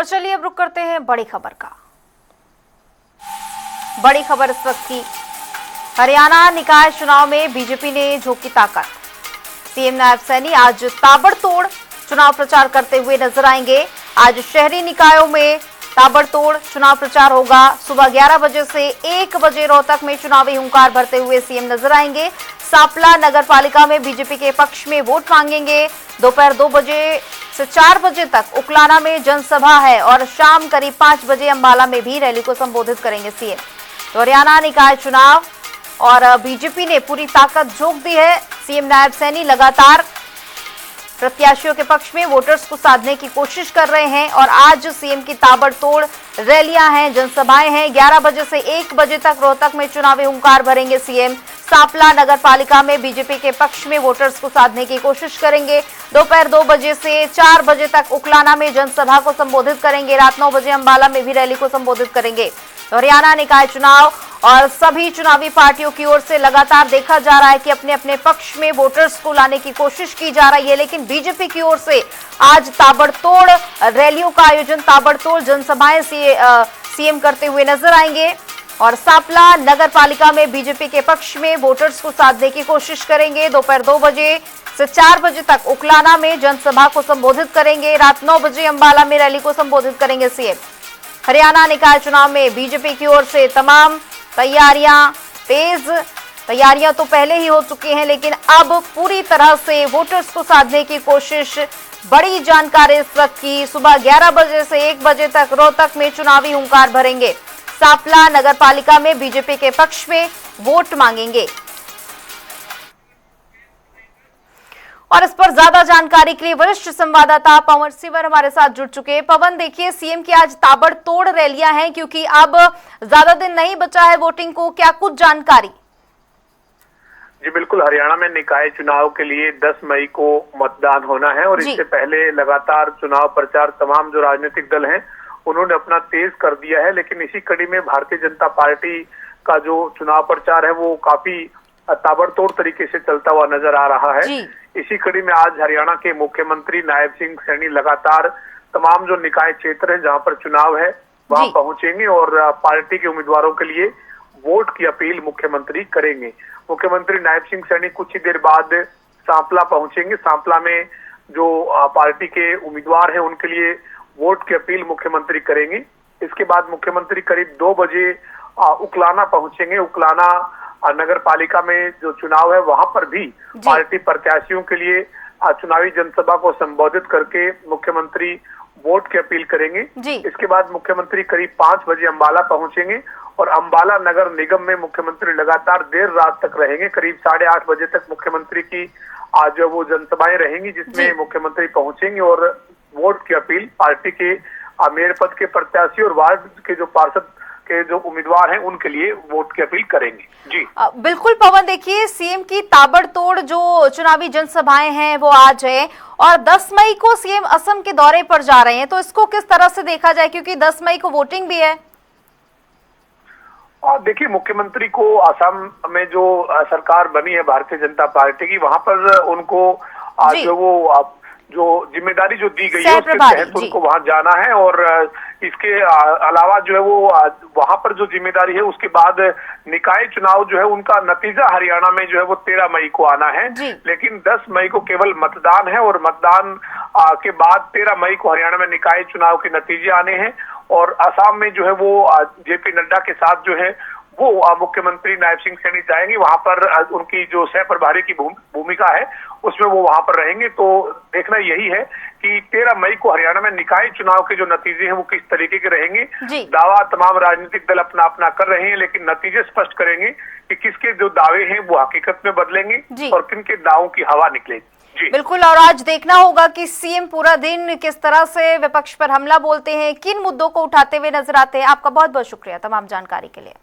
और चलिए अब रुक करते हैं बड़ी खबर का। बड़ी खबर इस वक्त की, हरियाणा निकाय चुनाव में बीजेपी ने झोंकी ताकत। सीएम नायब सैनी आज ताबड़तोड़ चुनाव प्रचार करते हुए नजर आएंगे। आज शहरी निकायों में ताबड़तोड़ चुनाव प्रचार होगा। सुबह 11 बजे से 1 बजे रोहतक में चुनावी हुंकार भरते हुए सीएम नजर आएंगे। सांपला नगर पालिका में बीजेपी के पक्ष में वोट मांगेंगे। दोपहर 2 बजे से 4 बजे तक उकलाना में जनसभा है और शाम करीब 5 बजे अंबाला में भी रैली को संबोधित करेंगे सीएम। तो हरियाणा निकाय चुनाव और बीजेपी ने पूरी ताकत झोंक दी है। सीएम नायब सैनी लगातार प्रत्याशियों के पक्ष में वोटर्स को साधने की कोशिश कर रहे हैं और आज सीएम की ताबड़तोड़ रैलियां हैं, जनसभाएं हैं। 11 बजे से 1 बजे तक रोहतक में चुनावी हुंकार भरेंगे सीएम। सांपला नगर पालिका में बीजेपी के पक्ष में वोटर्स को साधने की कोशिश करेंगे। दोपहर 2 बजे से 4 बजे तक उकलाना में जनसभा को संबोधित करेंगे। रात 9 बजे अंबाला में भी रैली को संबोधित करेंगे। हरियाणा निकाय चुनाव और सभी चुनावी पार्टियों की ओर से लगातार देखा जा रहा है कि अपने अपने पक्ष में वोटर्स को लाने की कोशिश की जा रही है, लेकिन बीजेपी की ओर से आज ताबड़तोड़ रैलियों का आयोजन, ताबड़तोड़ जनसभाएं सीएम करते हुए नजर आएंगे और सांपला नगर पालिका में बीजेपी के पक्ष में वोटर्स को साधने की कोशिश करेंगे। दोपहर 2 बजे से 4 बजे तक उकलाना में जनसभा को संबोधित करेंगे। रात 9 बजे अंबाला में रैली को संबोधित करेंगे सीएम। हरियाणा निकाय चुनाव में बीजेपी की ओर से तमाम तैयारियां तो पहले ही हो चुकी हैं, लेकिन अब पूरी तरह से वोटर्स को साधने की कोशिश। बड़ी जानकारी इस वक्त की, सुबह 11 बजे से 1 बजे तक रोहतक में चुनावी हुंकार भरेंगे। सांपला नगर पालिका में बीजेपी के पक्ष में वोट मांगेंगे। और इस पर ज्यादा जानकारी के लिए वरिष्ठ संवाददाता पवन सिवर हमारे साथ जुड़ चुके हैं। पवन, देखिए सीएम की आज ताबड़तोड़ रैलियां हैं क्योंकि अब ज्यादा दिन नहीं बचा है वोटिंग को, क्या कुछ जानकारी? जी बिल्कुल, हरियाणा में निकाय चुनाव के लिए 10 मई को मतदान होना है और इससे पहले लगातार चुनाव प्रचार तमाम जो राजनीतिक दल हैं उन्होंने अपना तेज कर दिया है। लेकिन इसी कड़ी में भारतीय जनता पार्टी का जो चुनाव प्रचार है वो काफी ताबड़तोड़ तरीके से चलता हुआ नजर आ रहा है। इसी कड़ी में आज हरियाणा के मुख्यमंत्री नायब सिंह सैनी लगातार तमाम जो निकाय क्षेत्र है जहां पर चुनाव है वहां पहुंचेंगे और पार्टी के उम्मीदवारों के लिए वोट की अपील मुख्यमंत्री करेंगे। मुख्यमंत्री नायब सिंह सैनी कुछ ही देर बाद सांपला पहुंचेंगे। सांपला में जो पार्टी के उम्मीदवार हैं उनके लिए वोट की अपील मुख्यमंत्री करेंगे। इसके बाद मुख्यमंत्री करीब 2 बजे उकलाना पहुंचेंगे। उकलाना नगर पालिका में जो चुनाव है वहां पर भी पार्टी प्रत्याशियों के लिए चुनावी जनसभा को संबोधित करके मुख्यमंत्री वोट की अपील करेंगे। इसके बाद मुख्यमंत्री करीब 5 बजे अंबाला पहुंचेंगे और अंबाला नगर निगम में मुख्यमंत्री लगातार देर रात तक रहेंगे। करीब 8:30 बजे तक मुख्यमंत्री की आज वो जनसभाएं रहेंगी जिसमें मुख्यमंत्री पहुंचेंगे और वोट की अपील पार्टी के मेयर पद के प्रत्याशी और वार्ड के जो पार्षद के जो उम्मीदवार हैं उनके लिए वोट की अपील करेंगे। जी बिल्कुल पवन, देखिए सीएम की ताबड़तोड़ जो चुनावी जनसभाएं हैं वो आज है और 10 मई को सीएम असम के दौरे पर जा रहे हैं, तो इसको किस तरह से देखा जाए क्योंकि 10 मई को वोटिंग भी है? और देखिए, मुख्यमंत्री को असम में जो सरकार बनी है भारतीय जनता पार्टी की, वहां पर उनको जो जिम्मेदारी जो दी गई है उसके तहत उनको वहां जाना है और इसके अलावा जो है वो वहां पर जो जिम्मेदारी है उसके बाद निकाय चुनाव जो है उनका नतीजा हरियाणा में जो है वो 13 मई को आना है। लेकिन 10 मई को केवल मतदान है और मतदान के बाद 13 मई को हरियाणा में निकाय चुनाव के नतीजे आने हैं और असम में जो है वो जेपी नड्डा के साथ जो है वो मुख्यमंत्री नायब सिंह सैनी जाएंगे। वहां पर उनकी जो सह प्रभारी की भूमिका है उसमें वो वहां पर रहेंगे। तो देखना यही है कि 13 मई को हरियाणा में निकाय चुनाव के जो नतीजे हैं वो किस तरीके के रहेंगे। दावा तमाम राजनीतिक दल अपना अपना कर रहे हैं, लेकिन नतीजे स्पष्ट करेंगे कि किसके जो दावे हैं वो हकीकत में बदलेंगे और किन के दावों की हवा निकलेगी। बिल्कुल, और आज देखना होगा कि सीएम पूरा दिन किस तरह से विपक्ष पर हमला बोलते हैं, किन मुद्दों को उठाते हुए नजर आते हैं। आपका बहुत बहुत शुक्रिया तमाम जानकारी के लिए।